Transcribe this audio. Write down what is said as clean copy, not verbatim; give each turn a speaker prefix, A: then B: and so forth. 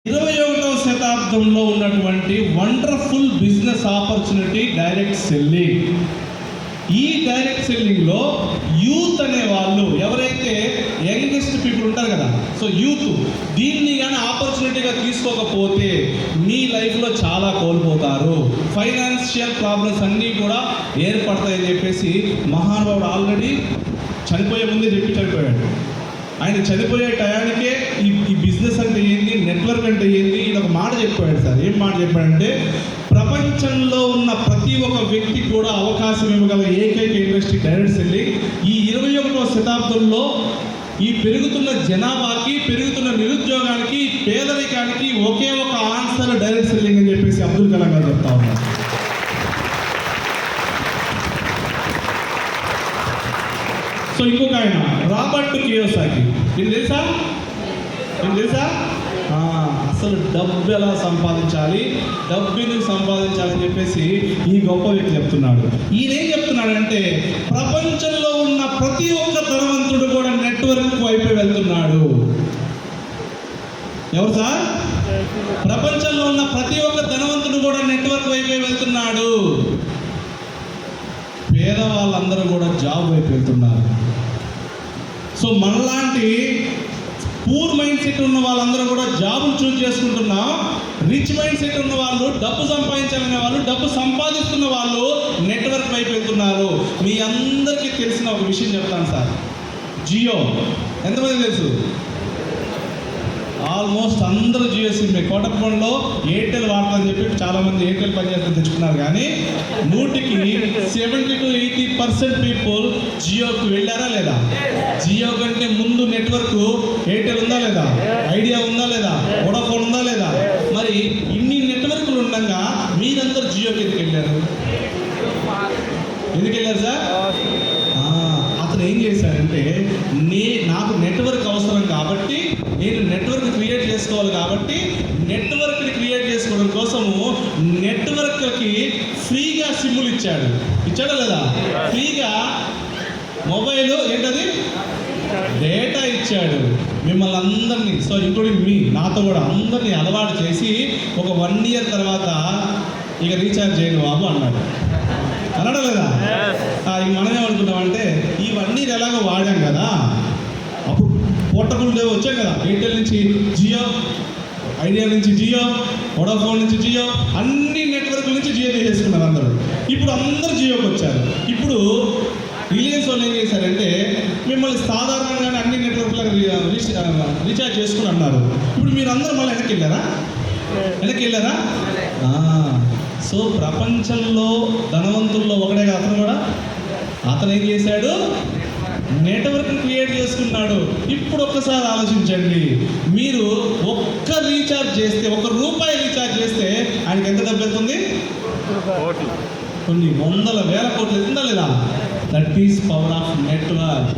A: 21వ శతాబ్దంలో ఉన్నటువంటి wonderful business opportunity direct selling. ఈ డైరెక్ట్ సెల్లింగ్లో యూత్ అనే వాళ్ళు ఎవరైతే యంగెస్ట్ పీపుల్ ఉంటారు కదా, సో యూత్ దీన్ని కానీ ఆపర్చునిటీగా తీసుకోకపోతే మీ లైఫ్లో చాలా కోల్పోతారు, ఫైనాన్షియల్ ప్రాబ్లమ్స్ అన్నీ కూడా ఏర్పడతాయని చెప్పేసి మహానుభావుడు ఆల్రెడీ చనిపోయే ముందే చెప్పి చనిపోయాడు. ఆయన చనిపోయే టయానికే ఈ బిజినెస్ అంటే ఏంటి, నెట్వర్క్ అంటే ఏంటి, ఇది ఒక మాట చెప్పాడు సార్. ఏం మాట చెప్పాడంటే, ప్రపంచంలో ఉన్న ప్రతి ఒక్క వ్యక్తి కూడా అవకాశం ఇవ్వగల ఏకైక ఇండస్ట్రీ డైరెక్ట్ సెల్లింగ్. ఈ 21వ శతాబ్దంలో ఈ పెరుగుతున్న జనాభాకి, పెరుగుతున్న నిరుద్యోగానికి, పేదరికానికి ఒకే ఒక ఆన్సర్ డైరెక్ట్ సెల్లింగ్ అని చెప్పేసి అబ్దుల్ కలాం గారు చెప్తా ఉన్నారు. సో ఇంకొక ఆయన రాబర్ట్ కియోసాకి, ఏం తెలుసా? అసలు డబ్బు ఎలా సంపాదించాలి, డబ్బుని సంపాదించాలని చెప్పేసి ఈ గొప్ప వ్యక్తి చెప్తున్నాడు. ఈయన ఏం చెప్తున్నాడంటే, ప్రపంచంలో ఉన్న ప్రతి ఒక్క ధనవంతుడు కూడా నెట్వర్క్ వైపు వెళ్తున్నాడు. ఎవరు సార్? ప్రపంచంలో ఉన్న ప్రతి ఒక్క ధనవంతుడు కూడా నెట్వర్క్ వైపే వెళ్తున్నాడు. పేదవాళ్ళందరూ కూడా జాబ్ వైపు వెళ్తున్నారు. సో మనలాంటి పూర్ మైండ్ సెట్ ఉన్న వాళ్ళందరూ కూడా జాబులు చూజ్ చేసుకుంటున్నాం. రిచ్ మైండ్ సెట్ ఉన్న వాళ్ళు, డబ్బు సంపాదించాలనే వాళ్ళు, డబ్బు సంపాదిస్తున్న వాళ్ళు నెట్వర్క్ వైపు వెళ్తున్నారు. మీ అందరికీ తెలిసిన ఒక విషయం చెప్తాను సార్. జియో ఎంతమంది తెలుసు? ఆల్మోస్ట్ అందరూ జియో సిమ్మే. కోటప్పంలో ఎయిర్టెల్ వాడతారని చెప్పి చాలామంది ఎయిర్టెల్ పనిచేస్తే తెచ్చుకున్నారు, కానీ 100కి 70 to 80% పీపుల్ జియోకి వెళ్ళారా లేదా? జియో కంటే ముందు నెట్వర్క్ ఎయిర్టెల్ ఉందా లేదా? ఐడియా ఉందా లేదా? వోడాఫోన్ ఉందా లేదా? మరి ఇన్ని నెట్వర్క్లు ఉండగా మీరందరూ జియోకి ఎందుకు వెళ్ళారు? ఎందుకు వెళ్ళారు సార్? అతను ఏం చేశారంటే, నాకు నెట్వర్క్ అవసరం కాబట్టి, నేను నెట్వర్క్ క్రియేట్ చేసుకోవాలి కాబట్టి, నెట్వర్క్ని క్రియేట్ చేసుకోవడం కోసము నెట్వర్క్కి ఫ్రీగా సిమ్ములు ఇచ్చాడా లేదా? ఫ్రీగా మొబైల్ ఏంటది డేటా ఇచ్చాడు మిమ్మల్ని అందరినీ. సో ఇంక్లూడింగ్ మీ, నాతో కూడా అందరినీ అలవాటు చేసి ఒక 1 year తర్వాత ఇక రీఛార్జ్ చేయను బాబు అన్నాడు. అన్నాడా లేదా? ఇక మనమేమనుకున్నామంటే, ఈ 1 year ఎలాగో వాడాం కదా, అప్పుడు పోర్టబుల్ వచ్చాం కదా, ఎయిర్టెల్ నుంచి జియో, ఐడియా నుంచి జియో, వోడాఫోన్ నుంచి జియో, అన్ని నెట్వర్క్ నుంచి జియో తీసేసుకున్నారు అందరూ. ఇప్పుడు అందరూ జియోకి వచ్చారు. ఇప్పుడు రిలయన్స్ వాళ్ళు ఏం చేశారంటే, మిమ్మల్ని సాధారణంగానే అన్ని నెట్వర్క్లకు రీఛార్జ్ చేసుకుని అన్నారు. ఇప్పుడు మీరు అందరూ మళ్ళీ వెనక్కి వెళ్ళారా? సో ప్రపంచంలో ధనవంతుల్లో ఒకడే కదా అతను కూడా. అతను ఏం చేశాడు? నెట్వర్క్ క్రియేట్ చేసుకున్నాడు. ఇప్పుడు ఒక్కసారి ఆలోచించండి, మీరు ఒక్క రీఛార్జ్ చేస్తే, ₹1 రీఛార్జ్ చేస్తే ఆయనకి ఎంత డబ్బు వెళ్తుంది? కొన్ని 100,000 కోట్లు వెళ్తుందా లేదా? That is power of network.